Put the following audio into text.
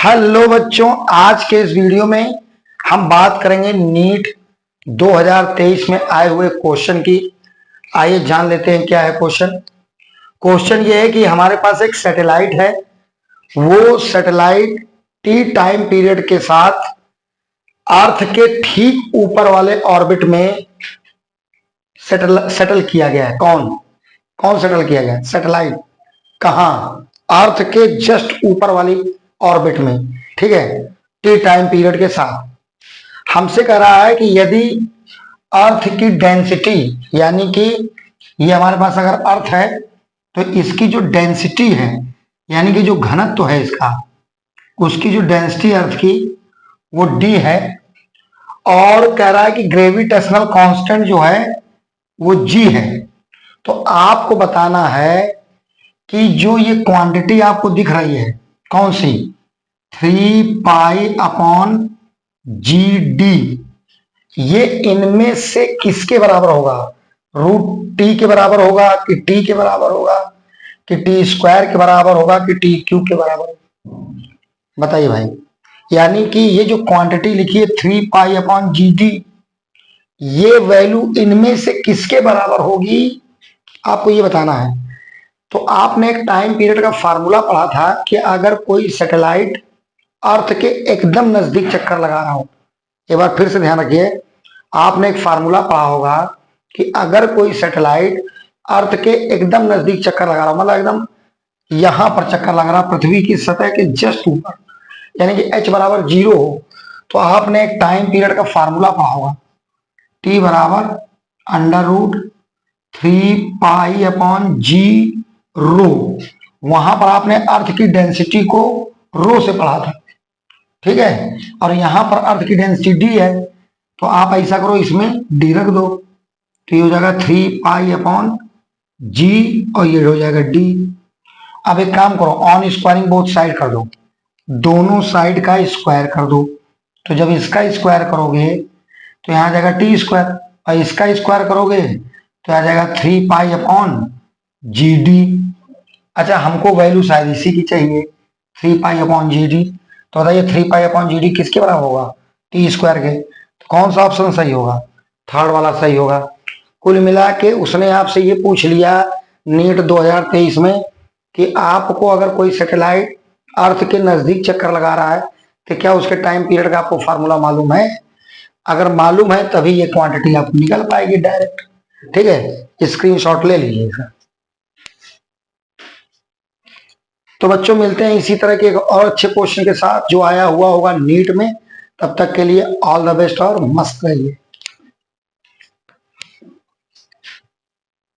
Hello बच्चों, आज के इस वीडियो में हम बात करेंगे नीट 2023 में आए हुए क्वेश्चन की। आइए जान लेते हैं क्या है क्वेश्चन। क्वेश्चन ये है कि हमारे पास एक सैटेलाइट है, वो सैटेलाइट टी टाइम पीरियड के साथ अर्थ के ठीक ऊपर वाले ऑर्बिट में सेटल किया गया है। कौन कौन सेटल किया गया है? सैटेलाइट कहां? अर्थ के जस्ट ऊपर वाली ऑर्बिट में, ठीक है, टी टाइम पीरियड के साथ। हमसे कह रहा है कि यदि अर्थ की डेंसिटी, यानी कि ये हमारे पास अगर अर्थ है तो इसकी जो डेंसिटी है, यानी कि जो घनत्व है इसका, उसकी जो डेंसिटी अर्थ की वो डी है, और कह रहा है कि ग्रेविटेशनल कांस्टेंट जो है वो जी है। तो आपको बताना है कि जो ये क्वांटिटी आपको दिख रही है कौन सी, 3π/GD, ये इनमें से किसके बराबर होगा? √T के बराबर होगा कि T के बराबर होगा कि T² के बराबर होगा कि T³ के बराबर होगा? बताइए भाई। यानी कि ये जो क्वांटिटी लिखी है 3π/GD, ये वैल्यू इनमें से किसके बराबर होगी, आपको ये बताना है। तो आपने एक टाइम पीरियड का फार्मूला पढ़ा था कि अगर कोई सैटेलाइट अर्थ के एकदम नजदीक चक्कर लगा रहा हो, एक बार फिर से ध्यान रखिए, आपने एक फार्मूला पढ़ा होगा कि अगर कोई सैटेलाइट अर्थ के एकदम नजदीक चक्कर लगा रहा हो, मतलब एकदम यहां पर चक्कर लगा रहा, पृथ्वी की सतह के जस्ट ऊपर, यानी कि h बराबर 0 हो, तो आपने एक टाइम पीरियड का फार्मूला पढ़ा होगा, T बराबर √3π/G रो। वहां पर आपने अर्थ की डेंसिटी को रो से पढ़ा था, ठीक है, और यहां पर अर्थ की डेंसिटी डी है, तो आप ऐसा करो, इसमें डी रख दो, तो ये हो जाएगा 3π/G और ये हो जाएगा डी। अब एक काम करो, ऑन स्क्वायरिंग बोथ साइड कर दो, दोनों साइड का स्क्वायर कर दो। तो जब इसका स्क्वायर करोगे तो यहां आ जाएगा T², और इसका स्क्वायर करोगे तो आ जाएगा 3π/GD। अच्छा, हमको वैल्यू शायद इसी की चाहिए, 3π/GD। तो बताइए 3π/GD किसके बराबर होगा? T² के। तो कौन सा ऑप्शन सही होगा? थर्ड वाला सही होगा। कुल मिला के उसने आपसे ये पूछ लिया नीट 2023 में कि आपको अगर कोई सैटेलाइट अर्थ के नजदीक चक्कर लगा रहा है तो क्या उसके टाइम पीरियड का आपको फार्मूला मालूम है? अगर मालूम है तभी ये क्वांटिटी आपको निकल पाएगी डायरेक्ट, ठीक है। स्क्रीनशॉट ले लीजिए। तो बच्चों, मिलते हैं इसी तरह के एक और अच्छे क्वेश्चन के साथ जो आया हुआ होगा नीट में। तब तक के लिए ऑल द बेस्ट और मस्त रहिए।